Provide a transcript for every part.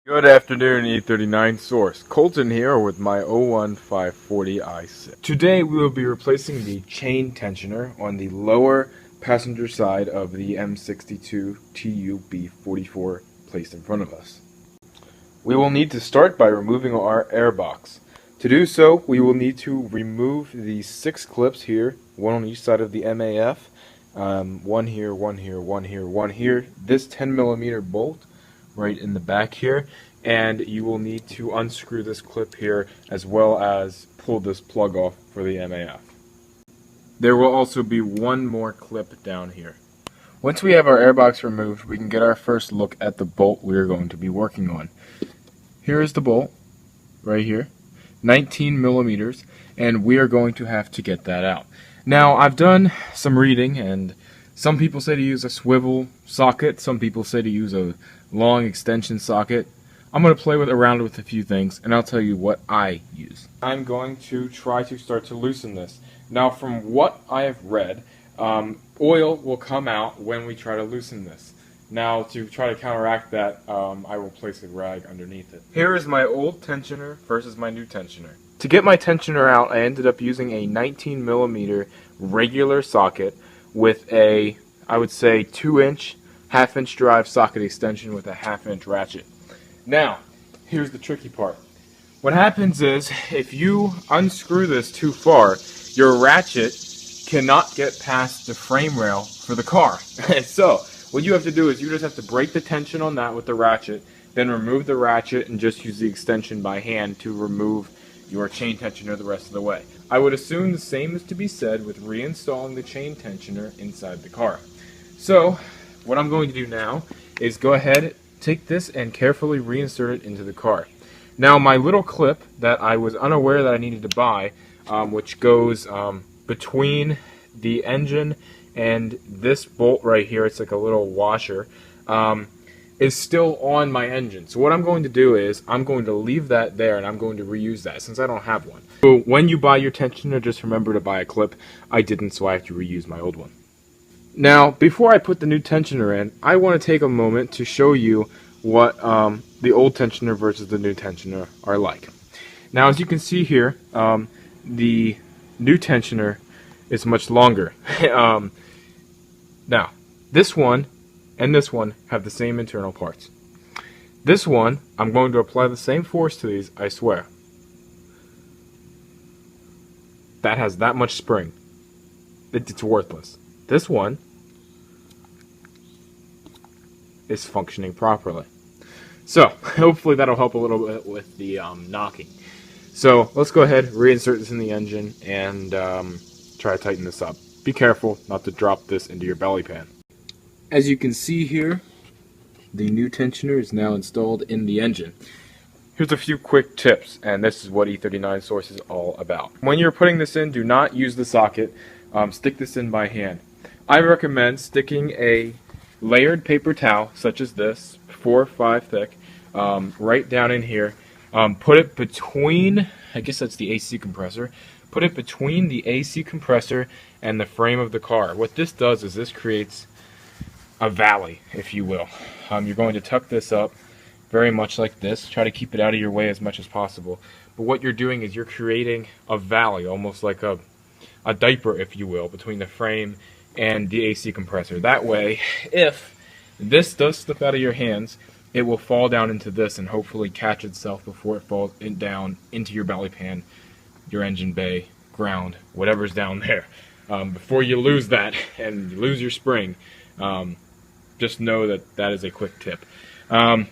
Good afternoon, E39 Source. Colton here with my 01540i6. Today we will be replacing the chain tensioner on the lower passenger side of the M62 TUB44 placed in front of us. We will need to start by removing our airbox. To do so, we will need to remove the 6 clips here, one on each side of the MAF, one here, one here, one here, one here, this 10mm bolt right in the back here, and you will need to unscrew this clip here as well as pull this plug off for the MAF. There will also be one more clip down here. Once we have our airbox removed, we can get our first look at the bolt we are going to be working on. Here is the bolt, right here, 19mm, and we are going to have to get that out. Now, I've done some reading, and some people say to use a swivel socket, some people say to use a long extension socket. I'm going to play around with a few things, and I'll tell you what I use. I'm going to try to start to loosen this. Now, from what I have read, oil will come out when we try to loosen this. Now, to try to counteract that, I will place a rag underneath it. Here is my old tensioner versus my new tensioner. To get my tensioner out, I ended up using a 19mm regular socket with a, I would say, 2-inch, half-inch drive socket extension with a half-inch ratchet. Now, here's the tricky part. What happens is, if you unscrew this too far, your ratchet cannot get past the frame rail for the car. So, what you have to do is you just have to break the tension on that with the ratchet, then remove the ratchet and just use the extension by hand to remove your chain tensioner the rest of the way. I would assume the same is to be said with reinstalling the chain tensioner inside the car. So, what I'm going to do now is go ahead, take this and carefully reinsert it into the car. Now, my little clip that I was unaware that I needed to buy, which goes between the engine and this bolt right here, it's like a little washer, is still on my engine. So what I'm going to do is I'm going to leave that there and I'm going to reuse that since I don't have one. So when you buy your tensioner, just remember to buy a clip. I didn't, so I have to reuse my old one. Now, before I put the new tensioner in, I want to take a moment to show you what the old tensioner versus the new tensioner are like. Now, as you can see here, the new tensioner is much longer. Now, this one and this one have the same internal parts. This one, I'm going to apply the same force to these, I swear. That has that much spring. It's worthless. This one is functioning properly. So, hopefully that'll help a little bit with the knocking. So, let's go ahead, reinsert this in the engine, and try to tighten this up. Be careful not to drop this into your belly pan. As you can see here, the new tensioner is now installed in the engine. Here's a few quick tips, and this is what E39 Source is all about. When you're putting this in, do not use the socket. Stick this in by hand. I recommend sticking a layered paper towel, such as this, 4 or 5 thick, right down in here. Put it between, I guess that's the AC compressor, put it between the AC compressor and the frame of the car. What this does is this creates a valley, if you will. You're going to tuck this up very much like this. Try to keep it out of your way as much as possible. But what you're doing is you're creating a valley, almost like a diaper, if you will, between the frame and the AC compressor. That way, if this does slip out of your hands, it will fall down into this and hopefully catch itself before it falls down into your belly pan, your engine bay, ground, whatever's down there. Before you lose that and you lose your spring, just know that that is a quick tip.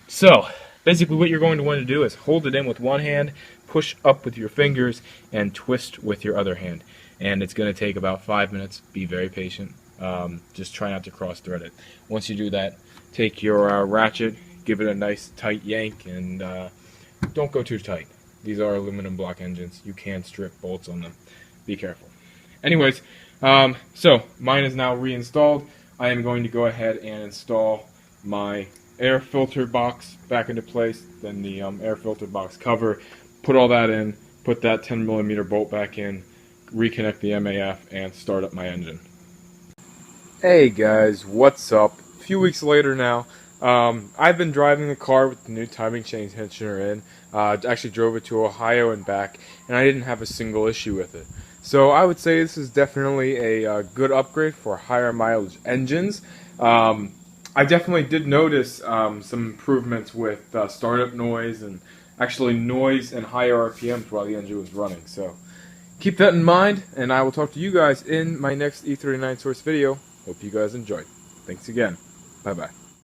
So, basically what you're going to want to do is hold it in with one hand, push up with your fingers, and twist with your other hand. And it's going to take about 5 minutes. Be very patient. Just try not to cross thread it. Once you do that, take your ratchet, give it a nice tight yank, and don't go too tight. These are aluminum block engines. You can strip bolts on them. Be careful. Anyways, so mine is now reinstalled. I am going to go ahead and install my air filter box back into place, then the air filter box cover, put all that in, put that 10mm bolt back in, reconnect the MAF, and start up my engine. Hey guys, what's up? A few weeks later now, I've been driving the car with the new timing chain tensioner in. Actually drove it to Ohio and back, and I didn't have a single issue with it. So I would say this is definitely a good upgrade for higher mileage engines. I definitely did notice some improvements with startup noise and actually noise and higher RPMs while the engine was running. So keep that in mind, and I will talk to you guys in my next E39 Source video. Hope you guys enjoyed. Thanks again. Bye-bye.